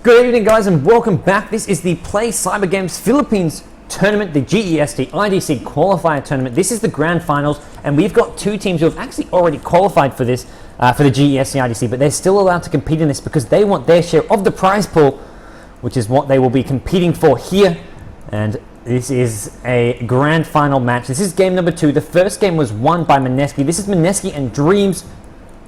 Good evening, guys, and welcome back. This is the Play Cyber Games Philippines tournament, the GEST IDC qualifier tournament. This is the grand finals, and we've got two teams who have actually already qualified for this, for the GEST IDC, but they're still allowed to compete in this because they want their share of the prize pool, which is what they will be competing for here. And this is a grand final match. This is game number 2. The first game was won by Mineski. This is Mineski and Dreamz.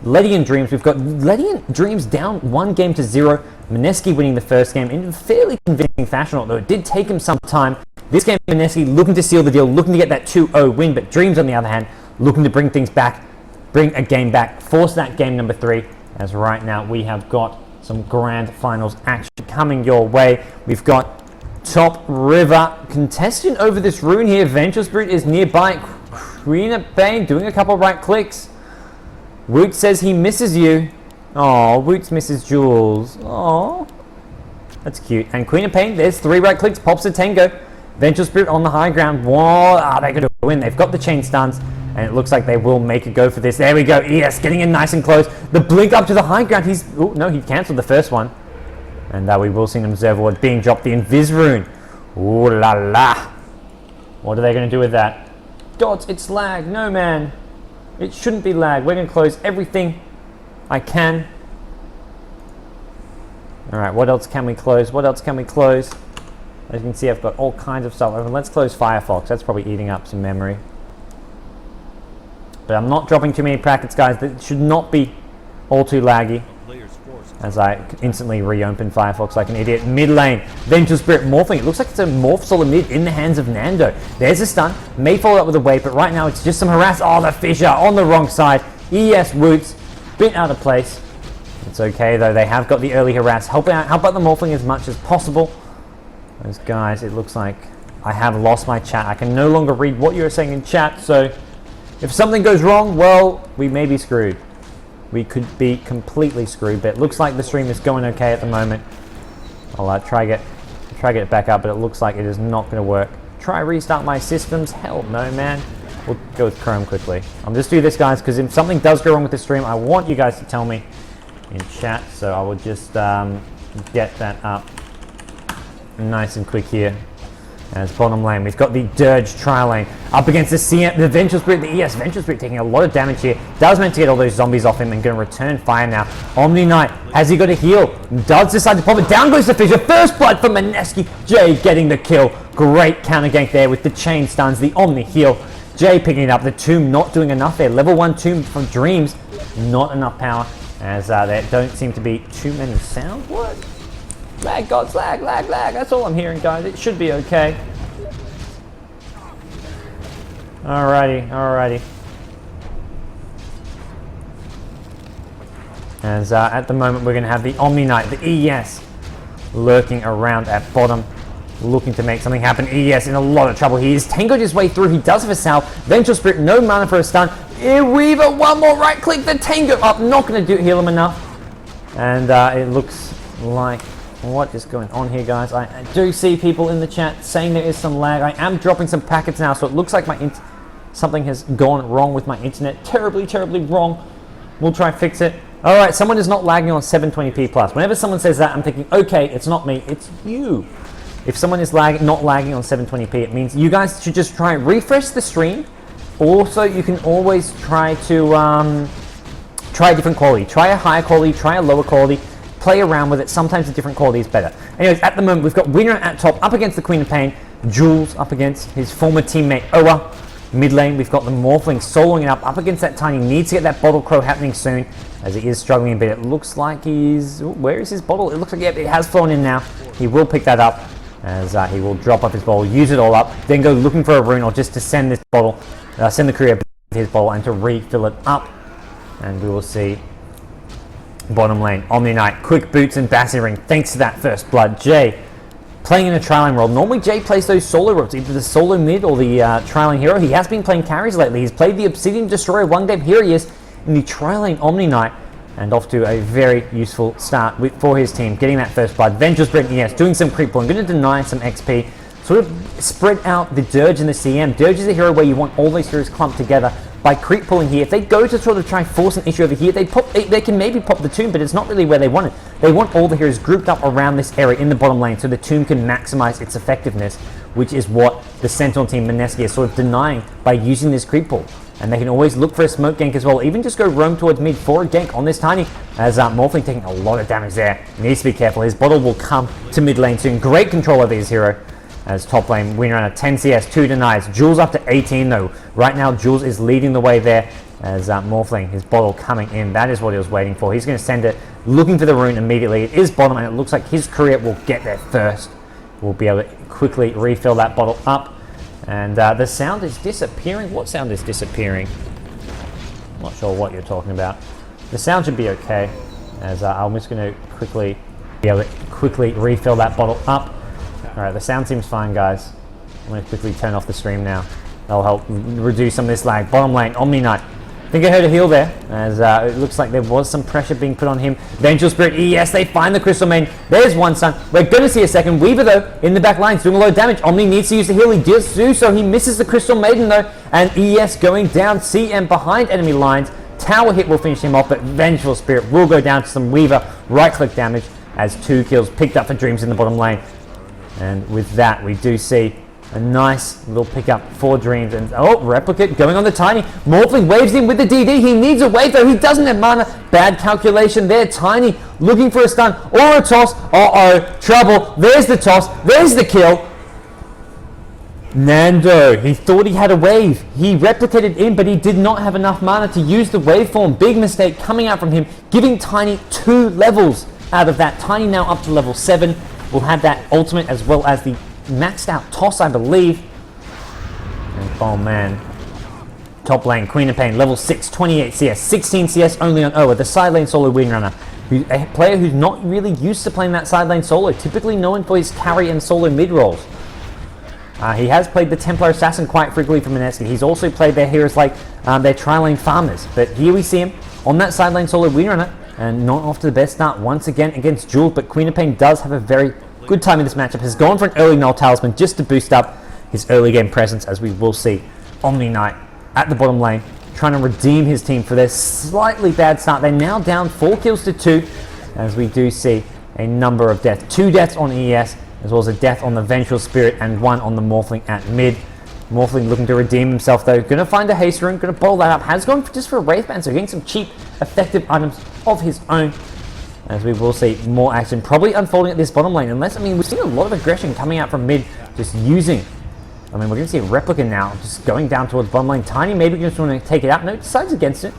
Letty and Dreamz. We've got Letty and Dreamz down 1-0. Mineski winning the first game in a fairly convincing fashion, although it did take him some time. This game, Mineski looking to seal the deal, looking to get that 2-0 win, but Dreamz, on the other hand, looking to bring things back, bring a game back, force that game number 3, as right now we have got some grand finals action coming your way. We've got Top River contestant over this rune here. Venture Spirit is nearby. Queen of Pain doing a couple of right clicks. Woot says he misses you. Oh, Woots misses Jules. Oh, that's cute. And Queen of Pain, there's 3 right clicks, pops a Tango. Venture Spirit on the high ground. Whoa, they're going to win. They've got the chain stuns, and it looks like they will make a go for this. There we go. Yes, getting in nice and close. The blink up to the high ground. Oh, no, he cancelled the first one. And we will see an observer being dropped. The Invis rune. Ooh la la. What are they going to do with that? GoDz, it's lag. No, man. It shouldn't be lag. We're going to close everything I can. Alright, what else can we close? What else can we close? As you can see, I've got all kinds of stuff open. Let's close Firefox. That's probably eating up some memory. But I'm not dropping too many packets, guys. That should not be all too laggy. As I instantly reopen Firefox like an idiot. Mid lane, Venture Spirit morphing. It looks like it's a morph solo mid in the hands of Nando. There's a stun. May follow up with a wave, but right now it's just some harass. Oh, the Fissure on the wrong side. ES Woots. Bit out of place. It's okay though, they have got the early harass. Help out the morphling as much as possible. Those guys, it looks like I have lost my chat. I can no longer read what you're saying in chat, so if something goes wrong, well, we may be screwed. We could be completely screwed, but it looks like the stream is going okay at the moment. I'll try get it back up, but it looks like it is not going to work. Try restart my systems? Hell no, man. We'll go with Chrome quickly. I'll just do this, guys, because if something does go wrong with the stream, I want you guys to tell me in chat. So I will just get that up nice and quick here. As bottom lane, we've got the Dirge trial lane up against the CM, the Venture Spirit, the ES Venture Spirit taking a lot of damage here. Does manage to get all those zombies off him and going to return fire now. Omni Knight, has he got a heal? Does decide to pop it. Down goes the Fissure. First blood for Mineski. Jay getting the kill. Great counter gank there with the chain stuns, the Omni heal. Jay picking it up. The Tomb not doing enough there. Level 1 Tomb from Dreamz. Not enough power as there don't seem to be too many sounds. What? Lag, GoDz, lag, lag, lag. That's all I'm hearing, guys. It should be okay. Alrighty, alrighty. As at the moment, we're going to have the Omni Knight, the ES, lurking around at bottom, looking to make something happen. ES in a lot of trouble. He is tangoed his way through. He does have a salve. Venture Spirit, no mana for a stun. Weaver, one more right click. The tango up. Not going to heal him enough. And it looks like... What is going on here, guys? I do see people in the chat saying there is some lag. I am dropping some packets now, so it looks like something has gone wrong with my internet. Terribly, terribly wrong. We'll try and fix it. Alright, someone is not lagging on 720p plus. Whenever someone says that, I'm thinking, okay, it's not me, it's you. If someone is not lagging on 720p, it means you guys should just try and refresh the stream. Also, you can always try to try a different quality. Try a higher quality, try a lower quality. Play around with it. Sometimes a different quality is better. Anyways, at the moment, we've got Winner at top up against the Queen of Pain. Jules up against his former teammate Oa. Mid lane, we've got the Morphling soloing it up against that Tiny. Needs to get that Bottle Crow happening soon, as he is struggling a bit. It looks like he's... Ooh, where is his bottle? It looks like, yep, it has flown in now. He will pick that up, as he will drop off his bottle, use it all up, then go looking for a rune, or just to send this bottle, send the courier with his bottle, and to refill it up. And we will see... Bottom lane, Omni Knight, quick boots and Bassy thanks to that first blood. Jay playing in a trialing role. Normally Jay plays those solo roles, either the solo mid or the trialing hero. He has been playing carries lately. He's played the Obsidian Destroyer one game. Here he is in the trialing Omni Knight, and off to a very useful start for his team, getting that first blood. Venture Spirit, yes, doing some creep pulling, going to deny some XP. Sort of spread out the Dirge and the CM. Dirge is a hero where you want all those heroes clumped together. by creep pulling here. If they go to sort of try and force an issue over here, they can maybe pop the tomb, but it's not really where they want it. They want all the heroes grouped up around this area in the bottom lane so the tomb can maximize its effectiveness, which is what the Sentinel team Mineski is sort of denying by using this creep ball. And they can always look for a smoke gank as well, even just go roam towards mid for a gank on this Tiny, as Morphling taking a lot of damage there. Needs to be careful, his bottle will come to mid lane soon. Great control over his hero, as top lane winner on a 10 CS, 2 denies. Jules up to 18 though. Right now Jules is leading the way there, as Morphling, his bottle coming in. That is what he was waiting for. He's going to send it, looking for the rune immediately. It is bottom, and it looks like his courier will get there first. We'll be able to quickly refill that bottle up. And the sound is disappearing. What sound is disappearing? Not sure what you're talking about. The sound should be okay, as I'm just going to quickly be able to quickly refill that bottle up. Alright, the sound seems fine, guys. I'm going to quickly turn off the stream now. That'll help reduce some of this lag. Bottom lane, Omni Knight. I think I heard a heal there, as it looks like there was some pressure being put on him. Vengeful Spirit, yes, they find the Crystal Maiden. There's one stun. We're going to see a second. Weaver, though, in the back line, doing a lot of damage. Omni needs to use the heal. He does do so. He misses the Crystal Maiden, though. And ES going down. CM behind enemy lines. Tower hit will finish him off, but Vengeful Spirit will go down to some Weaver right-click damage, as 2 kills picked up for Dreamz in the bottom lane. And with that, we do see a nice little pickup for Dreamz. And oh, Replicate going on the Tiny. Morphling waves in with the DD. He needs a wave though. He doesn't have mana. Bad calculation there. Tiny looking for a stun or a toss. Uh-oh, trouble. There's the toss. There's the kill. Nando, he thought he had a wave. He replicated in, but he did not have enough mana to use the waveform. Big mistake coming out from him, giving Tiny 2 levels out of that. Tiny now up to level 7. Will have that ultimate as well as the maxed out toss, I believe. And oh man, top lane Queen of Pain, level 6, 28 CS, 16 CS only on Oa, the side lane solo windrunner, a player who's not really used to playing that side lane solo, typically known for his carry and solo mid rolls. He has played the Templar Assassin quite frequently from Mineski. He's also played their heroes like their tri-lane farmers, but here we see him on that side lane solo windrunner, and not off to the best start once again against Jules, but Queen of Pain does have a very good time in this matchup. Has gone for an early Null Talisman just to boost up his early game presence, as we will see Omni Knight at the bottom lane trying to redeem his team for their slightly bad start. They're now down 4 kills to 2, as we do see a number of deaths. 2 deaths on ES, as well as a death on the Vengeful Spirit and 1 on the Morphling at mid. Morphling looking to redeem himself though. Going to find a haste rune, going to bottle that up. Has gone just for a Wraithband, so getting some cheap, effective items of his own. As we will see more action probably unfolding at this bottom lane. Unless, I mean, we've seen a lot of aggression coming out from mid, just using. I mean, we're going to see a Replica now, just going down towards bottom lane. Tiny maybe just want to take it out. No, decides against it.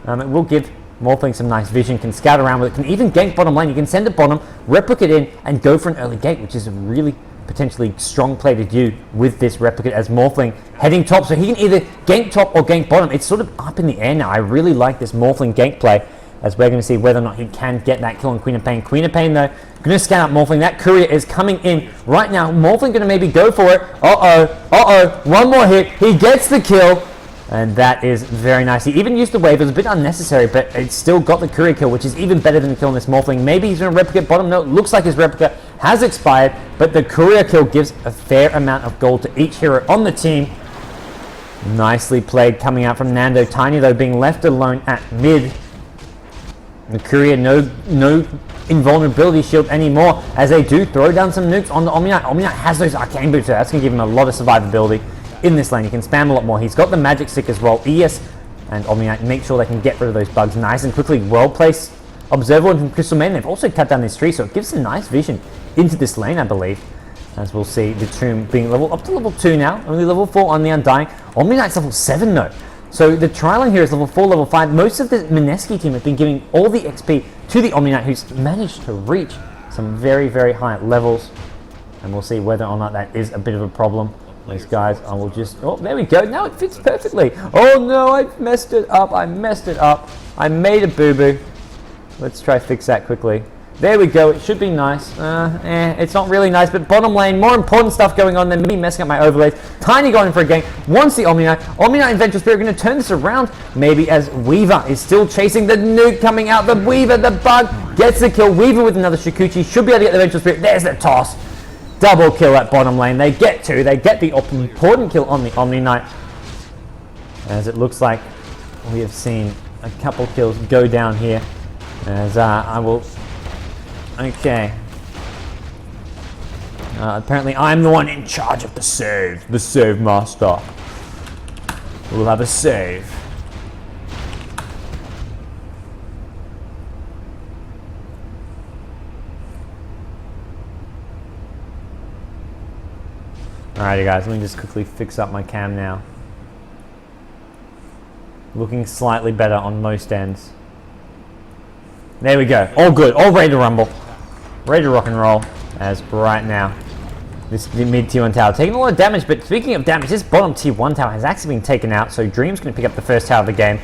It will give Morphling some nice vision, can scout around with it, can even gank bottom lane. You can send it bottom, Replicate in, and go for an early gate, which is a really potentially strong play to do with this Replicate, as Morphling heading top. So he can either gank top or gank bottom. It's sort of up in the air now. I really like this Morphling gank play, as we're going to see whether or not he can get that kill on Queen of Pain. Queen of Pain, though, going to scan out Morphling. That courier is coming in right now. Morphling going to maybe go for it. Uh-oh. One more hit. He gets the kill. And that is very nice. He even used the wave. It was a bit unnecessary, but it still got the courier kill, which is even better than the kill on this Morphling. Maybe he's going to replicate bottom. No, it looks like his replica has expired, but the courier kill gives a fair amount of gold to each hero on the team. Nicely played coming out from Nando. Tiny, though, being left alone at mid. The courier, no invulnerability shield anymore, as they do throw down some nukes on the Omni Knight. Omni Knight has those arcane boots, so that's going to give him a lot of survivability in this lane. You can spam a lot more. He's got the magic stick as well. ES and Omni Knight make sure they can get rid of those bugs nice and quickly. Well placed Observer from Crystal Maiden. They've also cut down this tree, so it gives some nice vision into this lane, I believe. As we'll see the tomb being level up to level 2 now, only level 4 on the Undying. Omni Knight's level 7 though. So the tri-lane here is level 4, level 5. Most of the Mineski team have been giving all the XP to the Omni Knight, who's managed to reach some very, very high levels. And we'll see whether or not that is a bit of a problem. These guys, I will just, oh, there we go. Now it fits perfectly. Oh no, I messed it up. I made a boo-boo. Let's try fix that quickly. There we go. It should be nice. It's not really nice, but bottom lane, more important stuff going on than me messing up my overlays. Tiny going for a gank. Wants the Omni Knight. Omni Knight and Vengeful Spirit are going to turn this around. Maybe as Weaver is still chasing the nuke coming out. The Weaver, the bug, gets the kill. Weaver with another Shikuchi. Should be able to get the Vengeful Spirit. There's the toss. Double kill at bottom lane. They get two. They get the important kill on the Omni Knight. As it looks like we have seen a couple kills go down here. As I will Okay. Apparently I'm the one in charge of the save. The save master. We'll have a save. Alrighty guys, let me just quickly fix up my cam now. Looking slightly better on most ends. There we go. All good. All ready to rumble. Ready to rock and roll. As right now, this mid tier 1 tower taking a lot of damage. But speaking of damage, this bottom tier 1 tower has actually been taken out. So Dreamz going to pick up the first tower of the game.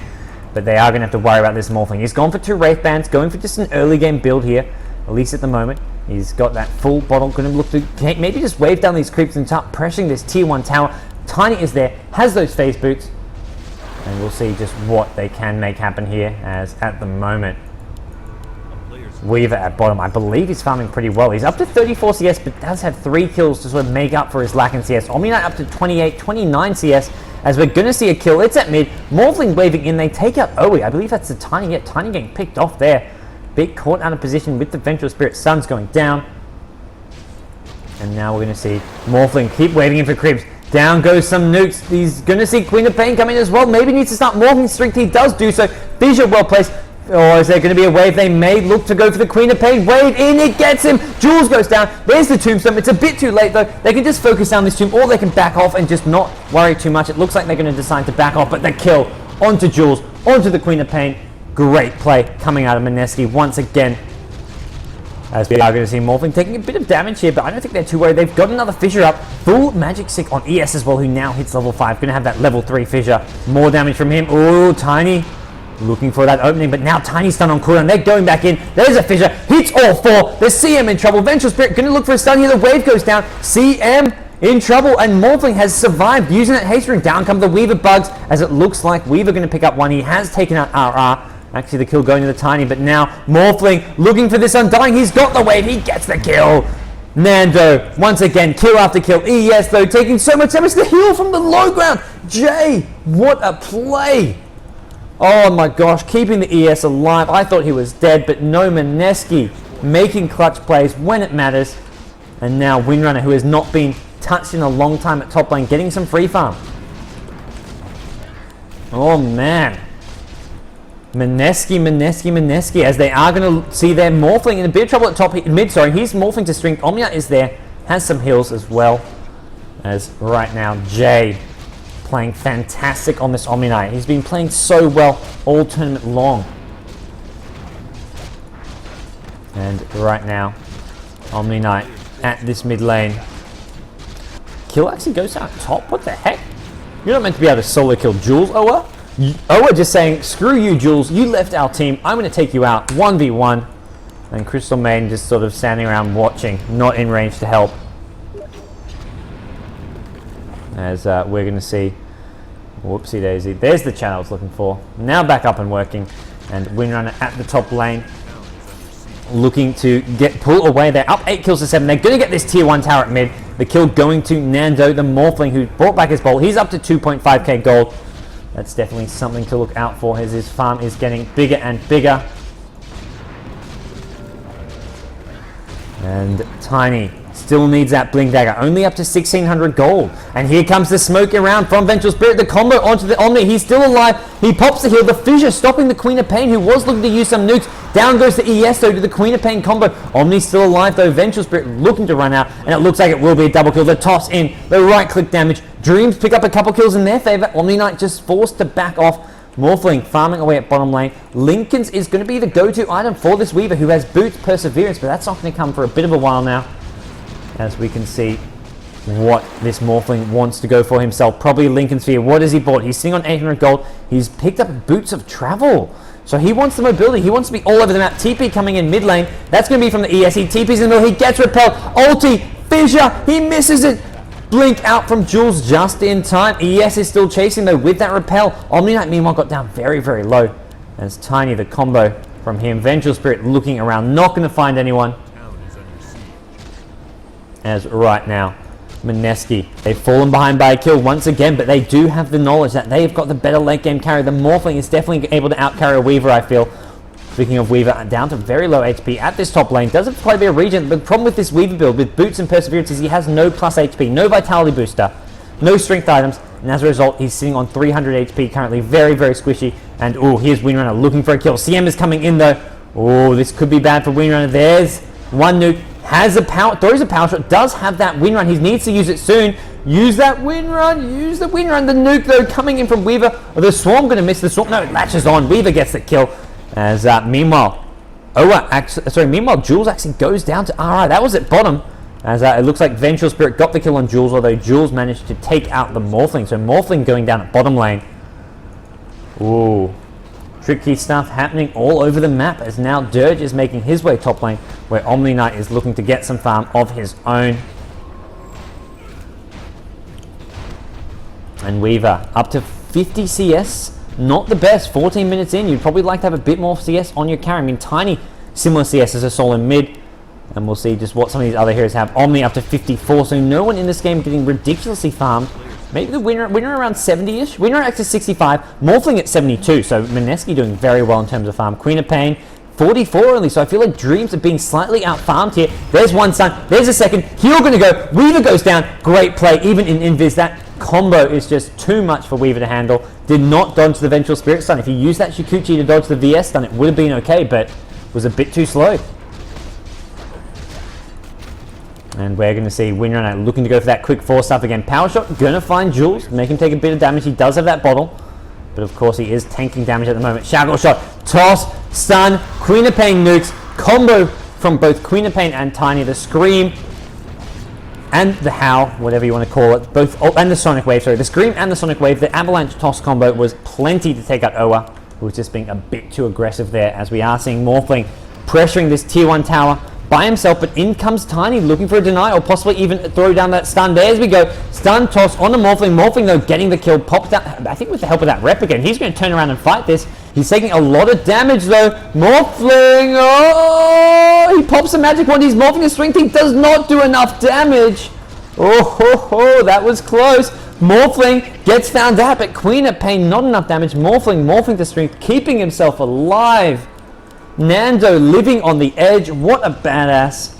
But they are going to have to worry about this Morphling. He's gone for 2 Wraith Bands. Going for just an early game build here. At least at the moment. He's got that full bottle. Going to look to maybe just wave down these creeps and start pressuring this tier 1 tower. Tiny is there. Has those phase boots. And we'll see just what they can make happen here. As at the moment, Weaver at bottom, I believe he's farming pretty well. He's up to 34 CS, but does have 3 kills to sort of make up for his lack in CS. Omni-Knight up to 28, 29 CS, as we're going to see a kill. It's at mid. Morphling waving in. They take out Owie. I believe that's the Tiny. Yeah, Tiny getting picked off there. Bit caught out of position with the Vengeful Spirit. Sun's going down. And now we're going to see Morphling keep waving in for creeps. Down goes some nukes. He's going to see Queen of Pain come in as well. Maybe needs to start Morphling strict. He does do so. Fissure well placed. Or is there going to be a wave? They may look to go for the Queen of Pain. Wave in, it gets him. Jules goes down. There's the tombstone. It's a bit too late though. They can just focus down this tomb, or they can back off and just not worry too much. It looks like they're going to decide to back off, but the kill onto Jules, onto the Queen of Pain. Great play coming out of Mineski once again. As we are going to see Morphling taking a bit of damage here, but I don't think they're too worried. They've got another Fissure up. Full Magic Sick on ES as well, who now hits level 5. Going to have that level 3 Fissure. More damage from him. Ooh, Tiny. Looking for that opening, but now Tiny's stun on cooldown. They're going back in. There's a Fissure. Hits all 4. There's CM in trouble. Vengeful Spirit going to look for a stun here. The wave goes down. CM in trouble, and Morphling has survived using that haste ring. Down come the Weaver bugs, as it looks like Weaver going to pick up one. He has taken out RR. Actually, the kill going to the Tiny, but now Morphling looking for this Undying. He's got the wave. He gets the kill. Nando, once again, kill after kill. ES, though, taking so much damage. The heal from the low ground. Jay, what a play. Oh my gosh, keeping the ES alive. I thought he was dead, but no, Mineski making clutch plays when it matters. And now Windrunner, who has not been touched in a long time at top lane, getting some free farm. Oh man. Mineski, as they are going to see their Morphling in a bit of trouble at top mid. Sorry, he's Morphling to strength. Omnia is there, has some heals as well. As right now, Jay playing fantastic on this Omni-Knight. He's been playing so well all tournament long. And right now, Omni-Knight at this mid lane. Kill actually goes out top. What the heck? You're not meant to be able to solo kill Jules, Owa. Owa just saying, screw you, Jules. You left our team. I'm going to take you out 1v1. And Crystal Maiden just sort of standing around watching, not in range to help. As we're going to see, whoopsie daisy, there's the channel I was looking for. Now back up and working, and Windrunner at the top lane, looking to pull away. They're up 8 kills to 7. They're going to get this tier 1 tower at mid. The kill going to Nando, the Morphling, who brought back his bolt. He's up to 2.5k gold. That's definitely something to look out for, as his farm is getting bigger and bigger. And Tiny still needs that Blink Dagger, only up to 1600 gold. And here comes the smoke around from Vengeful Spirit, the combo onto the Omni. He's still alive. He pops the heal, the Fissure stopping the Queen of Pain, who was looking to use some nukes. Down goes the ES though to the Queen of Pain combo. Omni's still alive though. Vengeful Spirit looking to run out, and it looks like it will be a double kill. The toss in, the right click damage. Dreamz pick up a couple kills in their favor. Omni-Knight just forced to back off. Morphling farming away at bottom lane. Lincoln's is going to be the go-to item for this Weaver, who has Boots Perseverance, but that's not going to come for a bit of a while now. As we can see what this Morphling wants to go for himself. Probably Lincoln Sphere. What has he bought? He's sitting on 800 gold. He's picked up Boots of Travel. So he wants the mobility. He wants to be all over the map. TP coming in mid lane. That's going to be from the ES. He TP's in the middle. He gets repelled. Ulti. Fissure. He misses it. Blink out from Jules just in time. ES is still chasing though with that repel. Omni-Knight meanwhile got down very, very low. As Tiny, the combo from him. Vengeful Spirit looking around. Not going to find anyone. As right now, Mineski, they've fallen behind by a kill once again, but they do have the knowledge that they've got the better late game carry. The Morphling is definitely able to out carry a Weaver, I feel. Speaking of Weaver, down to very low HP at this top lane. Doesn't quite be a regen, but the problem with this Weaver build with Boots and Perseverance is he has no plus HP, no Vitality booster, no strength items, and as a result, he's sitting on 300 HP currently. Very, very squishy. And oh, here's Windrunner looking for a kill. CM is coming in though. Oh, this could be bad for Windrunner. There's one nuke. Has a power, throws a power shot, does have that wind run. He needs to use it soon. Use that wind run, use the wind run. The nuke though coming in from Weaver. Oh, the Swarm gonna miss the Swarm. No, it latches on. Weaver gets the kill. As meanwhile, meanwhile Jules actually goes down to RI. That was at bottom. As it looks like Vengeful Spirit got the kill on Jules, although Jules managed to take out the Morphling. So Morphling going down at bottom lane. Ooh. Tricky stuff happening all over the map as now Dirge is making his way top lane, where Omni Knight is looking to get some farm of his own. And Weaver up to 50 CS, not the best. 14 minutes in, you'd probably like to have a bit more CS on your carry. I mean, tiny similar CS as a solo mid, and we'll see just what some of these other heroes have. Omni up to 54, so no one in this game getting ridiculously farmed. Maybe the winner around 70-ish. Winner at 65. Morphling at 72. So Mineski doing very well in terms of farm. Queen of Pain, 44 only. So I feel like Dreamz are being slightly out-farmed here. There's one stun. There's a second. Heal going to go. Weaver goes down. Great play. Even in invis, that combo is just too much for Weaver to handle. Did not dodge the Vengeful Spirit stun. If you used that Shikuchi to dodge the VS stun, it would have been okay, but was a bit too slow. And we're going to see Windrunner looking to go for that quick 4 stuff again. Power shot, going to find Jules, make him take a bit of damage. He does have that bottle, but of course he is tanking damage at the moment. Shackle shot, toss, stun, Queen of Pain nukes, combo from both Queen of Pain and Tiny. The Scream and the Howl, whatever you want to call it, both, and the Sonic Wave, sorry. The Scream and the Sonic Wave, the Avalanche toss combo was plenty to take out Owa, who was just being a bit too aggressive there, as we are seeing Morphling pressuring this tier 1 tower by himself, but in comes Tiny looking for a deny or possibly even throw down that stun. There we go. Stun toss on the Morphling. Morphling though getting the kill. Popped out, I think with the help of that rep again. He's going to turn around and fight this. He's taking a lot of damage though. Morphling. Oh, he pops a magic wand. He's morphing his swing team. Does not do enough damage. Oh, that was close. Morphling gets found out, but Queen of Pain not enough damage. Morphling morphing to strength, keeping himself alive. Nando living on the edge. What a badass.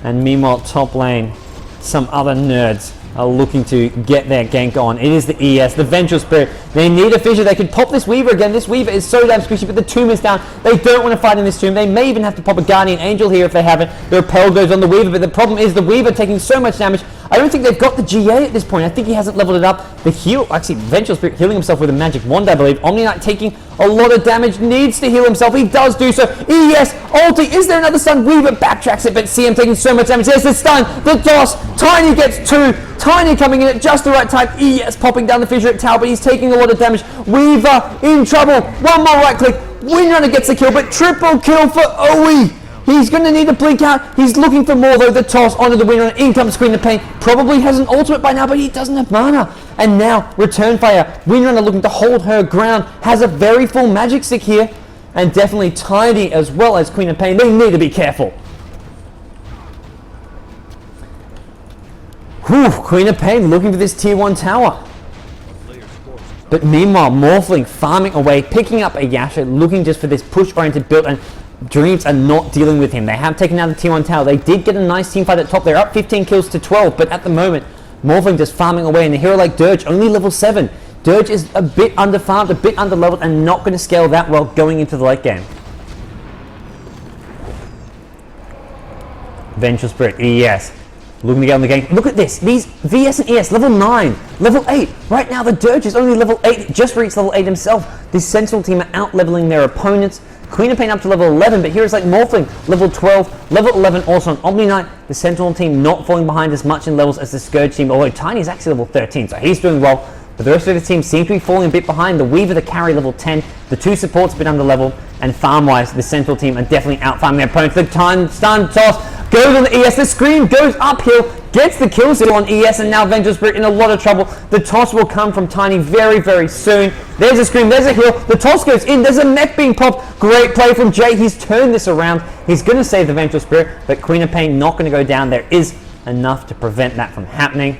And meanwhile, top lane, some other nerds are looking to get their gank on. It is the ES, the Vengeful Spirit. They need a fissure. They could pop this Weaver again. This Weaver is so damn squishy, but the tomb is down. They don't want to fight in this tomb. They may even have to pop a Guardian Angel here if they haven't. The repel goes on the Weaver, but the problem is the Weaver taking so much damage. I don't think they've got the GA at this point. I think he hasn't leveled it up. The heal, actually, Vengeful Spirit healing himself with a magic wand, I believe. Omni Knight taking a lot of damage, needs to heal himself. He does do so. ES, ulti, is there another stun? Weaver backtracks it, but CM taking so much damage. There's the stun, the toss. Tiny gets 2. Tiny coming in at just the right time. ES popping down the fissure at tower, but he's taking a lot of damage. Weaver in trouble. One more right click. Windrunner gets the kill, but triple kill for Owie. He's going to need to blink out. He's looking for more though. The toss onto the Windrunner. In comes Queen of Pain. Probably has an ultimate by now, but he doesn't have mana. And now, Return Fire. Windrunner looking to hold her ground. Has a very full magic stick here. And definitely Tiny as well as Queen of Pain. They need to be careful. Whew, Queen of Pain looking for this tier 1 tower. But meanwhile, Morphling farming away, picking up a Yasha, looking just for this push-oriented build, and Dreamz are not dealing with him. They have taken out the tier 1 tower. They did get a nice team fight at top. They're up 15 kills to 12, but at the moment, Morphling just farming away, and a hero like Dirge, only level 7. Dirge is a bit under-farmed, a bit under-leveled, and not going to scale that well going into the late game. Vengeful Spirit, ES. Looking to get on the game. Look at this. These VS and ES, level 9, level 8. Right now, the Dirge is only level 8. Just reached level 8 himself. This Sentinel team are out-leveling their opponents. Queen of Pain up to level 11, but heroes like Morphling, level 12, level 11 also on Omni Knight. The Sentinel team not falling behind as much in levels as the Scourge team, although Tiny is actually level 13, so he's doing well. But the rest of the team seem to be falling a bit behind. The Weaver, the carry, level 10. The 2 supports a bit under level. And farm-wise, the Sentinel team are definitely out-farming their opponents. The time stun toss goes on the ES. The Scream goes uphill, gets the kill still on ES, and now Vengeful Spirit in a lot of trouble. The toss will come from Tiny very, very soon. There's a Scream, there's a heal. The toss goes in. There's a mech being popped. Great play from Jay. He's turned this around. He's going to save the Vengeful Spirit, but Queen of Pain not going to go down. There is enough to prevent that from happening.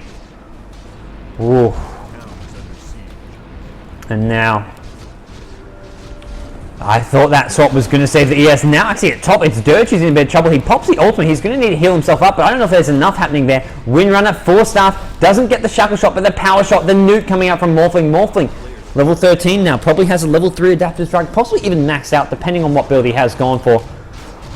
Ooh. 'Now he's under siege. And now, I thought that swap was going to save the ES. Now I see at top, it's Dirge who's in a bit of trouble. He pops the ultimate. He's going to need to heal himself up, but I don't know if there's enough happening there. Windrunner, 4-staff, doesn't get the shackle shot, but the power shot, the nuke coming out from Morphling. Morphling, level 13 now, probably has a level 3 adaptive strike, possibly even maxed out, depending on what build he has gone for.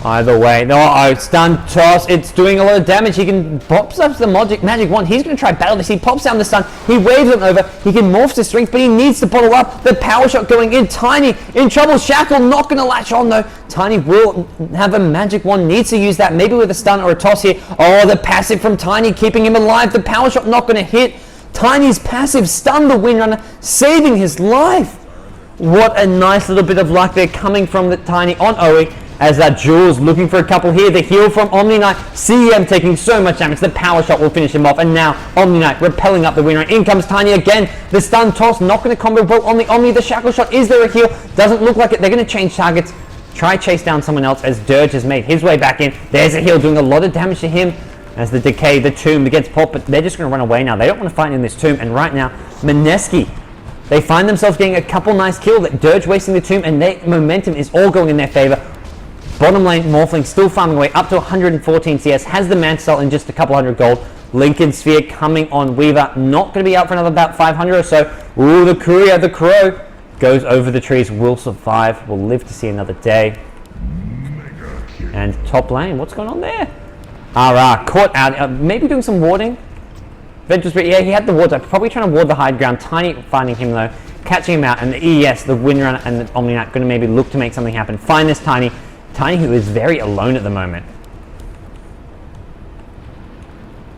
Either way, no, stun toss, it's doing a lot of damage. He can pops up the magic wand. He's going to try battle this. He pops down the stun, he waves him over, he can morph to strength, but he needs to bottle up. The power shot going in, Tiny in trouble. Shackle not going to latch on though. Tiny will have a magic wand, needs to use that, maybe with a stun or a toss here. Oh, the passive from Tiny keeping him alive. The power shot not going to hit. Tiny's passive stunned the Windrunner, saving his life. What a nice little bit of luck there coming from the Tiny on Oe. As that Jules looking for a couple here. The heal from Omni Knight. CM taking so much damage. The power shot will finish him off. And now Omni Knight repelling up the winner. In comes Tiny again. The stun toss not going to combo well on the Omni. The shackle shot. Is there a heal? Doesn't look like it. They're going to change targets. Try chase down someone else as Dirge has made his way back in. There's a heal doing a lot of damage to him. As the decay, the tomb gets popped. But they're just going to run away now. They don't want to fight in this tomb. And right now, Mineski, they find themselves getting a couple nice kills. Dirge wasting the tomb. And their momentum is all going in their favor. Bottom lane, Morphling still farming away up to 114 CS, has the Mantle in just a couple hundred gold. Lincoln Sphere coming on Weaver, not going to be out for another about 500 or so. Ooh, the Courier, the Crow, goes over the trees, will survive, will live to see another day. And top lane, what's going on there? RR caught out, maybe doing some warding. Venture Spirit, yeah, he had the wards, probably trying to ward the high ground. Tiny finding him though, catching him out, and the ES, the Windrunner, and the Omni Knight going to maybe look to make something happen. Find this Tiny. Tiny, who is very alone at the moment.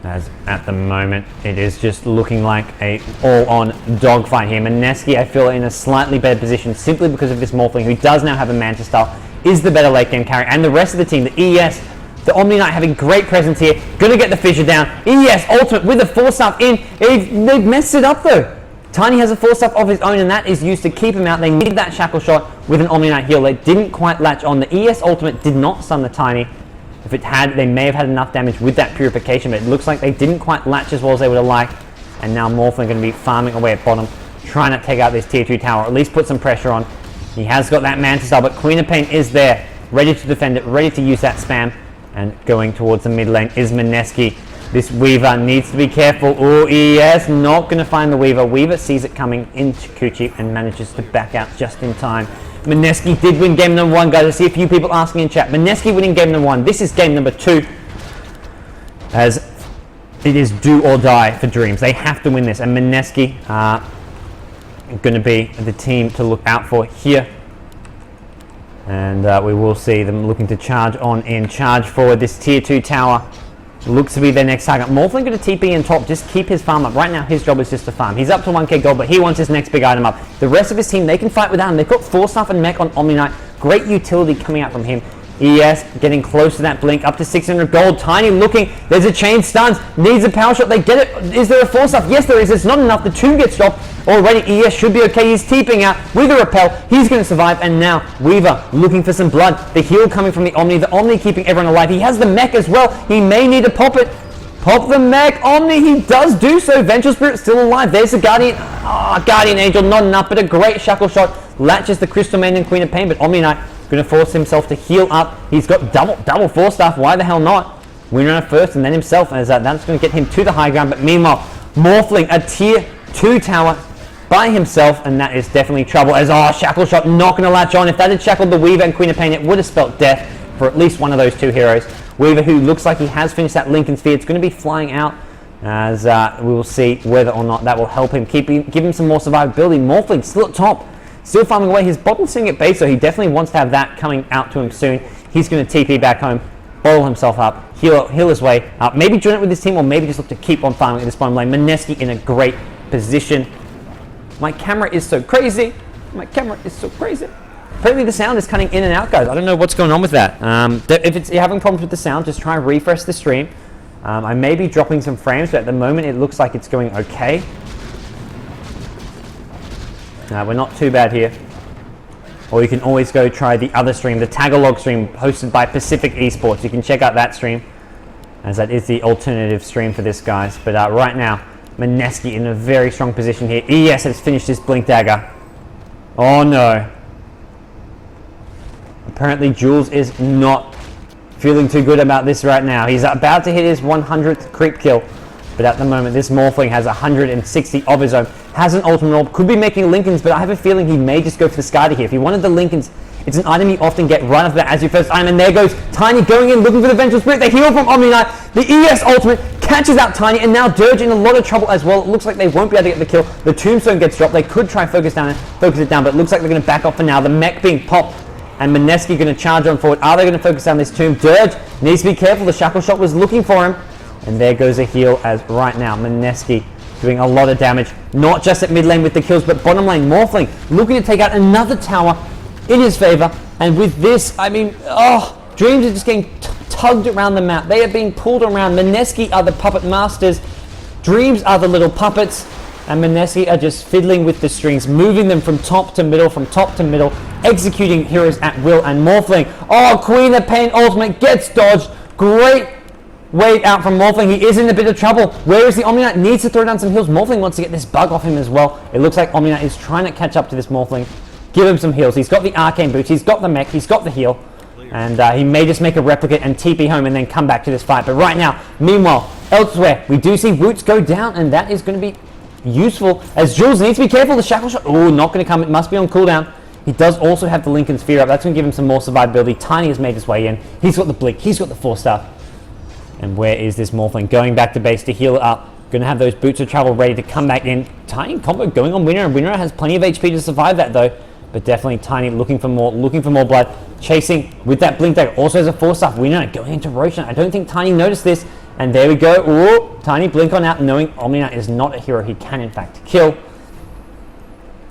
As at the moment, it is just looking like a all-on dogfight here. Mineski, I feel, in a slightly better position simply because of this Morphling, who does now have a Manta style, is the better late game carry, and the rest of the team, the ES, the Omni Knight having great presence here, gonna get the fissure down. ES ultimate with the 4-staff in. They've messed it up though. Tiny has a 4-staff of his own, and that is used to keep him out. They needed that shackle shot with an Omni Knight heal. They didn't quite latch on. The ES ultimate did not stun the Tiny. If it had, they may have had enough damage with that purification, but it looks like they didn't quite latch as well as they would have liked. And now Morphling going to be farming away at bottom, trying to take out this tier 2 tower, or at least put some pressure on. He has got that Manta style, but Queen of Pain is there, ready to defend it, ready to use that spam. And going towards the mid lane is Mineski. This Weaver needs to be careful. Oh, ES not going to find the Weaver. Weaver sees it coming into Kuchi and manages to back out just in time. Mineski did win game number 1, guys. I see a few people asking in chat. Mineski winning game number 1. This is game number 2. As it is do or die for Dreamz. They have to win this. And Mineski are going to be the team to look out for here. And we will see them looking to charge on in. Charge forward. This tier 2 tower looks to be their next target. Morphling going to TP in top, just keep his farm up. Right now, his job is just to farm. He's up to 1k gold, but he wants his next big item up. The rest of his team, they can fight without him. They've got 4-staff and mech on Omni Knight. Great utility coming out from him. ES getting close to that blink, up to 600 gold. Tiny looking, there's a chain stuns, needs a power shot. They get it. Is there a 4-staff? Yes, there is. It's not enough. The tomb gets dropped already. ES should be okay. He's TPing out with a repel. He's going to survive. And now Weaver looking for some blood. The heal coming from the Omni keeping everyone alive. He has the mech as well. He may need to pop it. Pop the mech. Omni, he does do so. Venture Spirit still alive. There's the Guardian. Guardian Angel, not enough, but a great shackle shot. Latches the Crystal Maiden and Queen of Pain, but Omni Knight going to force himself to heal up. He's got double 4-staff. Why the hell not? Windrunner first and then himself, as that's going to get him to the high ground. But meanwhile, Morphling, a tier 2 tower by himself, and that is definitely trouble. As shackle shot not going to latch on. If that had shackled the Weaver and Queen of Pain, it would have spelt death for at least one of those two heroes. Weaver, who looks like he has finished that Lincoln Sphere, it's going to be flying out, as we will see whether or not that will help him, give him some more survivability. Morphling still at top, still farming away. His bottom sitting at base, so he definitely wants to have that coming out to him soon. He's going to TP back home, bottle himself up, heal his way up, maybe join it with his team, or maybe just look to keep on farming at this bottom lane. Mineski in a great position. My camera is so crazy. My camera is so crazy. Apparently the sound is cutting in and out, guys. I don't know what's going on with that. If you're having problems with the sound, just try and refresh the stream. I may be dropping some frames, but at the moment it looks like it's going okay. We're not too bad here. Or you can always go try the other stream, the Tagalog stream hosted by Pacific Esports. You can check out that stream, as that is the alternative stream for this, guys. But right now, Mineski in a very strong position here. ES has finished his Blink Dagger. Oh no. Apparently, Jules is not feeling too good about this right now. He's about to hit his 100th creep kill, but at the moment, this Morphling has 160 of his own. Has an ultimate orb, could be making Lincolns, but I have a feeling he may just go for the Skadi here. If he wanted the Lincolns, it's an item you often get right off the bat as your first item, and there goes Tiny going in, looking for the Vengeful Spirit. The heal from Omni Knight, the ES ultimate catches out Tiny, and now Dirge in a lot of trouble as well. It looks like they won't be able to get the kill. The Tombstone gets dropped. They could try focus it down, but it looks like they're going to back off for now. The mech being popped, and Mineski going to charge on forward. Are they going to focus down this Tomb? Dirge needs to be careful. The Shackle Shot was looking for him, and there goes a heal as right now Mineski doing a lot of damage, not just at mid lane with the kills, but bottom lane Morphling looking to take out another tower in his favor. And with this, I mean, Dreamz are just getting tugged around the map. They are being pulled around. Mineski are the puppet masters. Dreamz are the little puppets. And Mineski are just fiddling with the strings, moving them from top to middle, executing heroes at will. And Morphling, Queen of Pain ultimate gets dodged. Great wait out from Morphling. He is in a bit of trouble. Where is the Omni Knight? Needs to throw down some heals. Morphling wants to get this bug off him as well. It looks like Omni Knight is trying to catch up to this Morphling. Give him some heals. He's got the arcane boots, he's got the mech, he's got the heal, and he may just make a replicate and TP home and then come back to this fight. But right now, meanwhile, elsewhere, we do see Woots go down, and that is going to be useful as Jules needs to be careful. The Shackle Shot, not going to come. It must be on cooldown. He does also have the Lincoln Sphere up. That's going to give him some more survivability. Tiny has made his way in. He's got the Blink, he's got the 4-star. And where is this Morphling? Going back to base to heal it up. Going to have those Boots of Travel ready to come back in. Tiny combo going on Winner, and Winner has plenty of HP to survive that though. But definitely Tiny looking for more blood. Chasing with that Blink Dagger. Also has a 4-star. Winner going into Roshan. I don't think Tiny noticed this. And there we go. Tiny blink on out, knowing Omni Knight is not a hero he can in fact kill.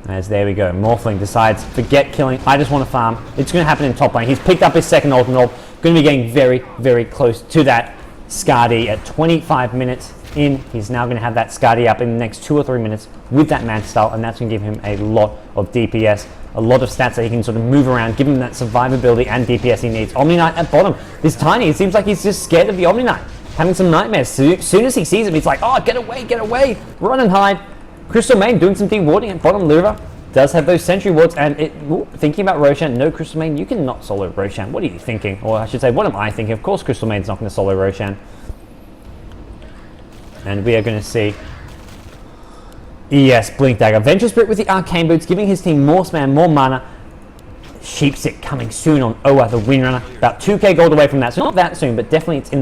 As there we go. Morphling decides, forget killing. I just want to farm. It's going to happen in top lane. He's picked up his second ultimate orb. Going to be getting very, very close to that Skadi at 25 minutes in. He's now going to have that Skadi up in the next 2 or 3 minutes with that Mad Style, and that's going to give him a lot of DPS, a lot of stats that he can sort of move around, give him that survivability and DPS he needs. Omni Knight at bottom. This Tiny, it seems like he's just scared of the Omni Knight, having some nightmares. As soon as he sees him, he's like, get away, run and hide. Crystal Main doing some de-warding at bottom. Lura does have those sentry wards, and thinking about Roshan, no Crystal Main, you cannot solo Roshan. What are you thinking? Or I should say, what am I thinking? Of course Crystal Main's not going to solo Roshan. And we are going to see ES Blink Dagger. Vengeful Spirit with the Arcane Boots, giving his team more spam, more mana. Sheepstick coming soon on Oa, the Windrunner. About 2k gold away from that, so not that soon, but definitely it's in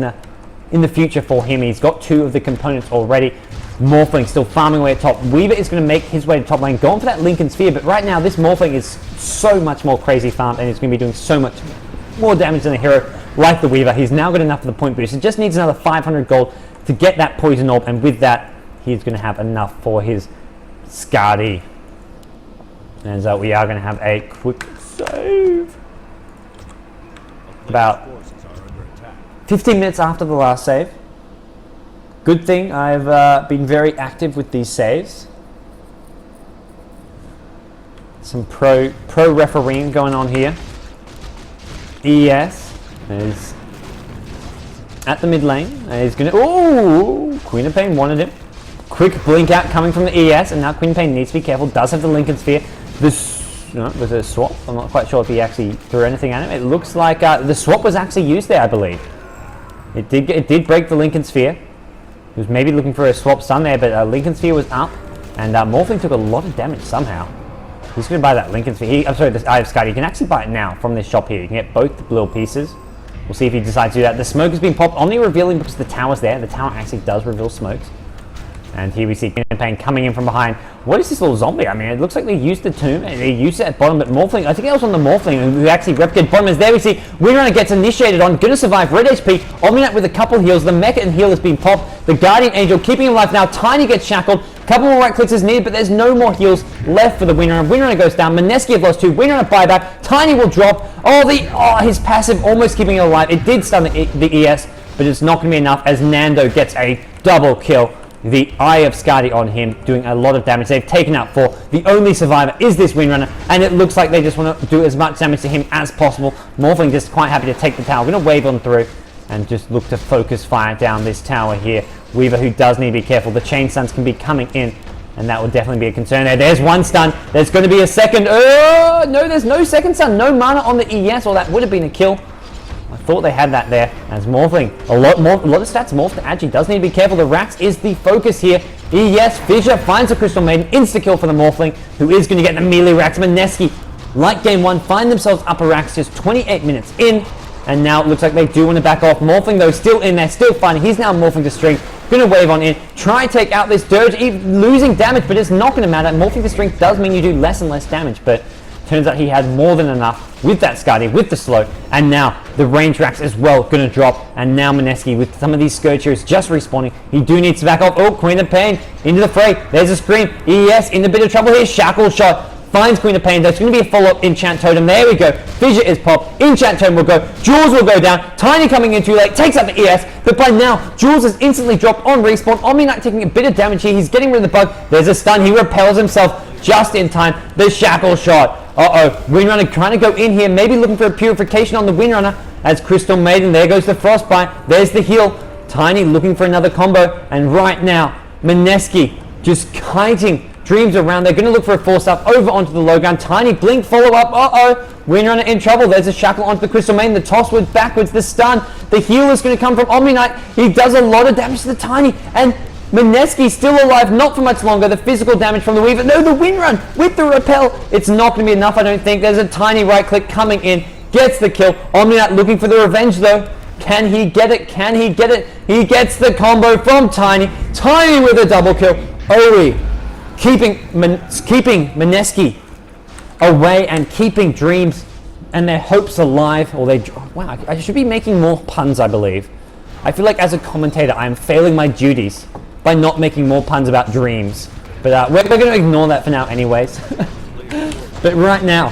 the future for him. He's got 2 of the components already. Morphling still farming away at top. Weaver is going to make his way to top lane, going for that Lincoln Sphere, but right now this Morphling is so much more crazy farmed, and he's going to be doing so much more damage than a hero like the Weaver. He's now got enough for the point boost. He just needs another 500 gold to get that Poison Orb, and with that, he's going to have enough for his Skadi. And so we are going to have a quick save. About 15 minutes after the last save. Good thing I've been very active with these saves. Some pro refereeing going on here. ES is at the mid lane. He's going to... Queen of Pain wanted him. Quick blink out coming from the ES, and now Queen of Pain needs to be careful. Does have the Lincoln Sphere. Was it a swap? I'm not quite sure if he actually threw anything at him. It looks like the swap was actually used there, I believe. It did break the Lincoln Sphere. He was maybe looking for a swap stun there, but Lincoln Sphere was up, and Morphling took a lot of damage somehow. He's going to buy that Lincoln Sphere. I'm sorry, this Eye of Skadi. You can actually buy it now from this shop here. You can get both the little pieces. We'll see if he decides to do that. The smoke has been popped. Omni revealing because the tower's there. The tower actually does reveal smokes. And here we see Queen of Pain coming in from behind. What is this little zombie? I mean, it looks like they used the tomb and they used it at bottom, but Morphling, I think that was on the Morphling who actually replicated bottom. As there we see Windrunner gets initiated on, gonna survive, red HP, Omni Knight with a couple heals, the Mecha and heal has been popped, the Guardian Angel keeping him alive now, Tiny gets shackled, couple more right clicks is needed, but there's no more heals left for the Windrunner. Windrunner goes down, Mineski have lost 2, Windrunner buyback, Tiny will drop, his passive almost keeping it alive. It did stun the ES, but it's not gonna be enough as Nando gets a double kill. The Eye of Skadi on him, doing a lot of damage. They've taken out 4. The only survivor is this Windrunner, and it looks like they just want to do as much damage to him as possible. Morphling just quite happy to take the tower. Going to wave on through and just look to focus fire down this tower here. Weaver, who does need to be careful. The chain stuns can be coming in and that would definitely be a concern there. There's one stun. There's going to be a second. Oh, no, there's no second stun. No mana on the ES, or that would have been a kill. I thought they had that there. As Morphling, a lot of stats. Morphling actually does need to be careful. The Rax is the focus here. ES, Fissure finds the Crystal Maiden. Insta-kill for the Morphling, who is going to get the melee Rax. Mineski, like game 1, find themselves up a Rax just 28 minutes in. And now it looks like they do want to back off. Morphling, though, still in there, still fighting. He's now morphing to string. Going to wave on in. Try and take out this Dirge. Losing damage, but it's not going to matter. Morphing to strength does mean you do less and less damage, but turns out he had more than enough with that Skadi, with the slow. And now the range Rax as well going to drop. And now Mineski with some of these Scourge heroes just respawning. He do needs to back off. Oh, Queen of Pain into the fray. There's a scream. ES in a bit of trouble here. Shackle shot. Finds Queen of Pain. There's going to be a follow-up Enchant Totem. There we go. Fissure is popped. Enchant Totem will go. Jules will go down. Tiny coming in too late. Takes out the ES. But by now, Jules has instantly dropped on respawn. Omni-Knight taking a bit of damage here. He's getting rid of the bug. There's a stun. He repels himself just in time. The Shackle shot. Uh-oh. Windrunner trying to go in here. Maybe looking for a purification on the Windrunner. As Crystal Maiden. There goes the Frostbite. There's the heal. Tiny looking for another combo. And right now, Mineski just kiting Dreamz around. They're going to look for a force up over onto the low ground. Tiny blink follow up. Uh-oh. Windrunner in trouble. There's a shackle onto the Crystal Maiden. The tosswards backwards. The stun. The heal is going to come from Omni-Knight. He does a lot of damage to the Tiny. And Mineski still alive. Not for much longer. The physical damage from the Weaver. No, the Windrun with the repel. It's not going to be enough, I don't think. There's a Tiny right click coming in. Gets the kill. Omni-Knight looking for the revenge though. Can he get it? Can he get it? He gets the combo from Tiny. Tiny with a double kill. Ori keeping Mineski away and keeping Dreamz and their hopes alive. Or wow, I should be making more puns, I believe. I feel like as a commentator, I am failing my duties by not making more puns about Dreamz. But we're going to ignore that for now anyways. But right now,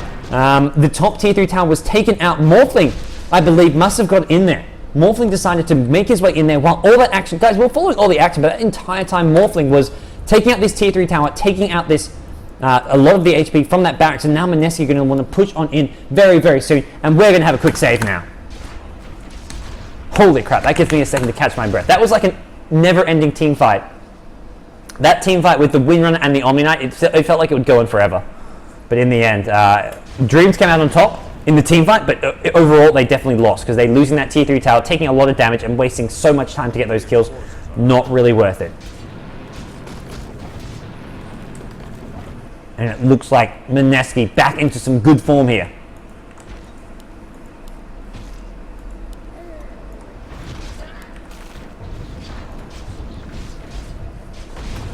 the top tier 3 tower was taken out. Morphling, I believe, must have got in there. Morphling decided to make his way in there while all that action, guys, we're following all the action, but that entire time Morphling was taking out this tier 3 tower, taking out this a lot of the HP from that barracks, and now Mineski are going to want to push on in very, very soon, and we're going to have a quick save now. Holy crap, that gives me a second to catch my breath. That was like a never-ending team fight. That team fight with the Windrunner and the Omni-Knight, it felt like it would go on forever. But in the end, Dreamz came out on top in the team fight, but overall they definitely lost because they're losing that tier 3 tower, taking a lot of damage and wasting so much time to get those kills. Not really worth it. And it looks like Mineski back into some good form here.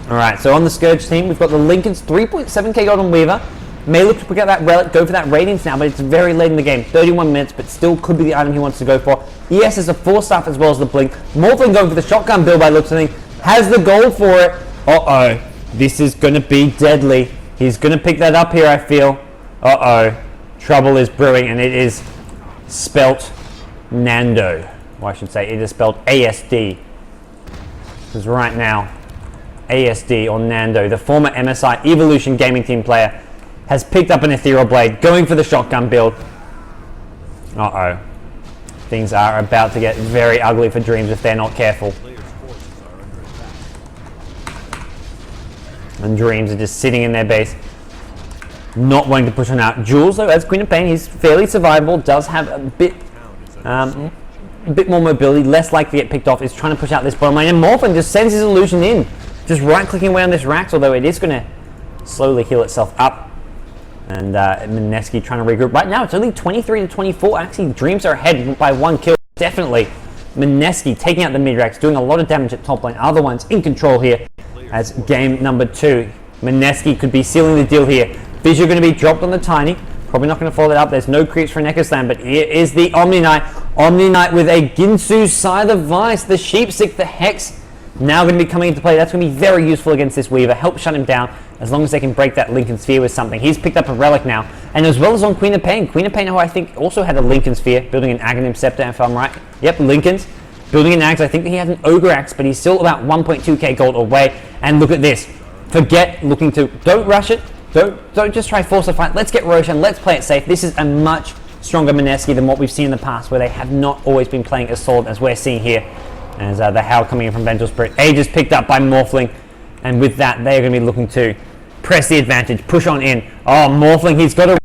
Alright, so on the Scourge team, we've got the Lincoln's 3.7k gold on Weaver. May look to pick up that relic, go for that Radiance now, but it's very late in the game. 31 minutes, but still could be the item he wants to go for. ES is a 4-staff as well as the Blink. Morphling going for the shotgun build by looks of things. Has the gold for it. Uh-oh. This is going to be deadly. He's going to pick that up here, I feel. Uh-oh. Trouble is brewing, and it is spelt Nando. Or I should say, it is spelled ASD. Because right now, ASD, or Nando, the former MSI Evolution gaming team player, has picked up an Ethereal Blade, going for the shotgun build. Uh-oh. Things are about to get very ugly for Dreamz if they're not careful. And Dreamz are just sitting in their base, not wanting to push on out. Jules, though, as Queen of Pain, he's fairly survivable, does have a bit more mobility, less likely to get picked off, is trying to push out this bottom lane. And Morphin just sends his illusion in, just right-clicking away on this Rax, although it is going to slowly heal itself up. And Mineski trying to regroup. Right now, it's only 23 to 24. Actually, Dreamz are ahead by 1 kill. Definitely. Mineski taking out the mid-Rax, doing a lot of damage at top lane. Other ones in control here. As game number 2, Mineski could be sealing the deal here. Fissure going to be dropped on the Tiny. Probably not going to follow that up. There's no creeps for Echo Slam, but here is the Omni-Knight. Omni-Knight with a Ginsu Scythe of Vice. The Sheepstick, the Hex, now going to be coming into play. That's going to be very useful against this Weaver. Help shut him down as long as they can break that Lincoln Sphere with something. He's picked up a Relic now. And as well as on Queen of Pain. Queen of Pain, who I think also had a Lincoln Sphere, building an Aghanim Scepter, if I'm right. Yep, Lincoln's. Building an Axe. I think he has an Ogre Axe, but he's still about 1.2k gold away. And look at this. Forget looking to... Don't rush it. Don't just try force a fight. Let's get Roshan. Let's play it safe. This is a much stronger Mineski than what we've seen in the past, where they have not always been playing as solid as we're seeing here. As the Howl coming in from Vengeful Spirit. Aegis picked up by Morphling. And with that, they are going to be looking to press the advantage, push on in. Oh, Morphling, he's got to...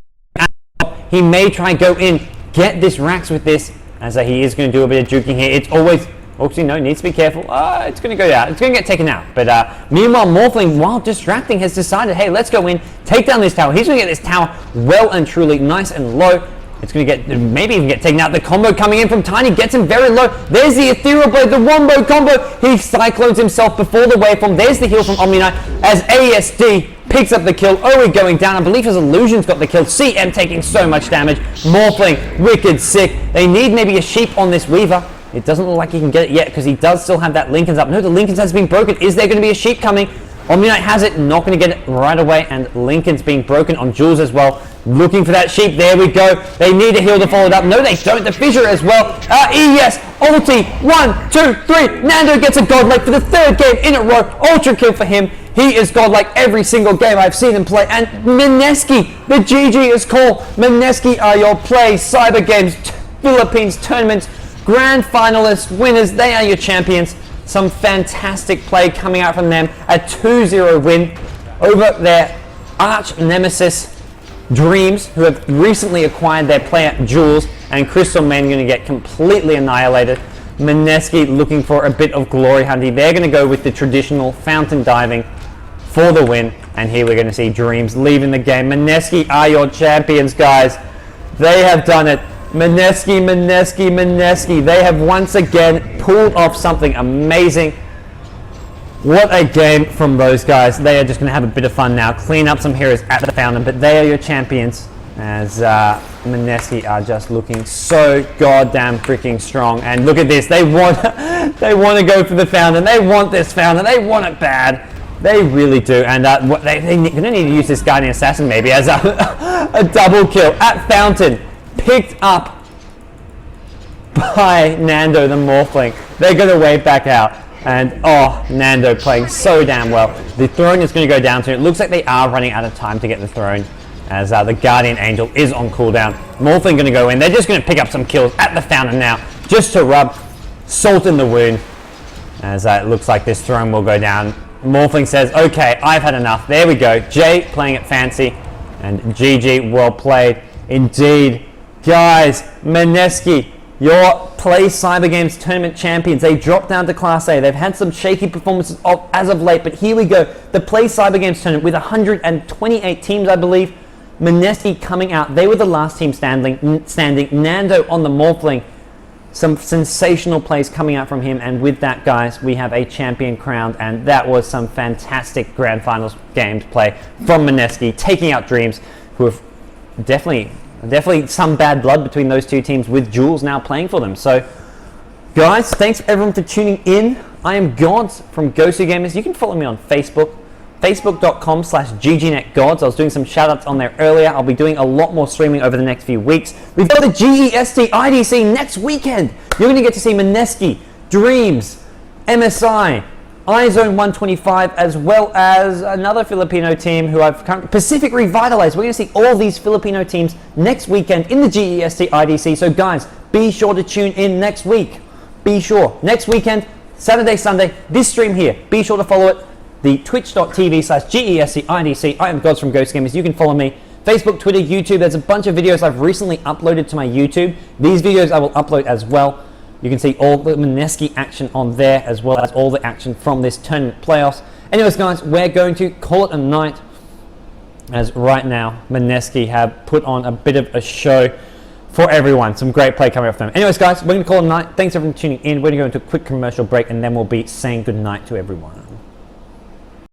He may try and go in, get this Rax with this, as he is going to do a bit of juking here. It's always... Actually, no, needs to be careful. It's going to go out. It's going to get taken out. But meanwhile, Morphling, while distracting, has decided, hey, let's go in, take down this tower. He's going to get this tower well and truly nice and low. It's going to get, maybe even get taken out. The combo coming in from Tiny gets him very low. There's the Ethereal Blade, the Wombo combo. He cyclones himself before the waveform. There's the heal from Omni-Knight as ASD picks up the kill. Owie going down. I believe his Illusion's got the kill. CM taking so much damage. Morphling, wicked sick. They need maybe a sheep on this Weaver. It doesn't look like he can get it yet because he does still have that Lincoln's up. No, the Lincoln's has been broken. Is there going to be a sheep coming? Omni-Knight has it, not going to get it right away, and Lincoln's being broken on Jules as well. Looking for that sheep, there we go. They need a heal to follow it up. No, they don't. The Fissure as well. Yes, ulti, 1, 2, 3. Nando gets a godlike for the 3rd game in a row. Ultra kill for him. He is godlike every single game I've seen him play. And Mineski, the GG is called. Mineski are your play Cyber Games Philippines tournaments. Grand finalists, winners, they are your champions. Some fantastic play coming out from them. A 2-0 win over their arch nemesis, Dreamz, who have recently acquired their player, Jules, and Crystal Man going to get completely annihilated. Mineski looking for a bit of glory hunting. They're going to go with the traditional fountain diving for the win. And here we're going to see Dreamz leaving the game. Mineski are your champions, guys. They have done it. Mineski, Mineski, Mineski. They have once again pulled off something amazing. What a game from those guys. They are just going to have a bit of fun now. Clean up some heroes at the fountain, but they are your champions. As Mineski are just looking so goddamn freaking strong. And look at this. They want to go for the fountain. They want this fountain. They want it bad. They really do. And they're going to need to use this Guardian Assassin maybe as a double kill at fountain. Picked up by Nando the Morphling. They're going to wave back out. And oh, Nando playing so damn well. The throne is going to go down soon. It looks like they are running out of time to get the throne, as the Guardian Angel is on cooldown. Morphling going to go in. They're just going to pick up some kills at the fountain now, just to rub salt in the wound, as it looks like this throne will go down. Morphling says, okay, I've had enough. There we go. Jay playing it fancy, and GG, well played indeed. Guys, Mineski, your Play Cyber Games tournament champions. They dropped down to Class A. They've had some shaky performances as of late, but here we go. The Play Cyber Games tournament with 128 teams, I believe. Mineski coming out. They were the last team standing. Nando on the Morphling. Some sensational plays coming out from him, and with that, guys, we have a champion crowned, and that was some fantastic Grand Finals games play from Mineski, taking out Dreamz, who have definitely some bad blood between those two teams, with Jules now playing for them. So, guys, thanks everyone for tuning in. I am GoDz from GoDz Gamers. You can follow me on Facebook, facebook.com/GGnet GoDz. I was doing some shoutouts on there earlier. I'll be doing a lot more streaming over the next few weeks. We've got the GEST IDC next weekend. You're going to get to see Mineski, Dreamz, MSI, iZone 125, as well as another Filipino team who I've Pacific Revitalized. We're going to see all these Filipino teams next weekend in the GEST IDC. So guys, be sure to tune in next week. Be sure. Next weekend, Saturday, Sunday, this stream here. Be sure to follow it. The twitch.tv/GEST IDC. I am GoDz from GoDz Gamers. You can follow me. Facebook, Twitter, YouTube. There's a bunch of videos I've recently uploaded to my YouTube. These videos I will upload as well. You can see all the Mineski action on there, as well as all the action from this tournament playoffs. Anyways, guys, we're going to call it a night, as right now Mineski have put on a bit of a show for everyone. Some great play coming off them. Anyways, guys, we're going to call it a night. Thanks everyone for tuning in. We're going to go into a quick commercial break, and then we'll be saying goodnight to everyone.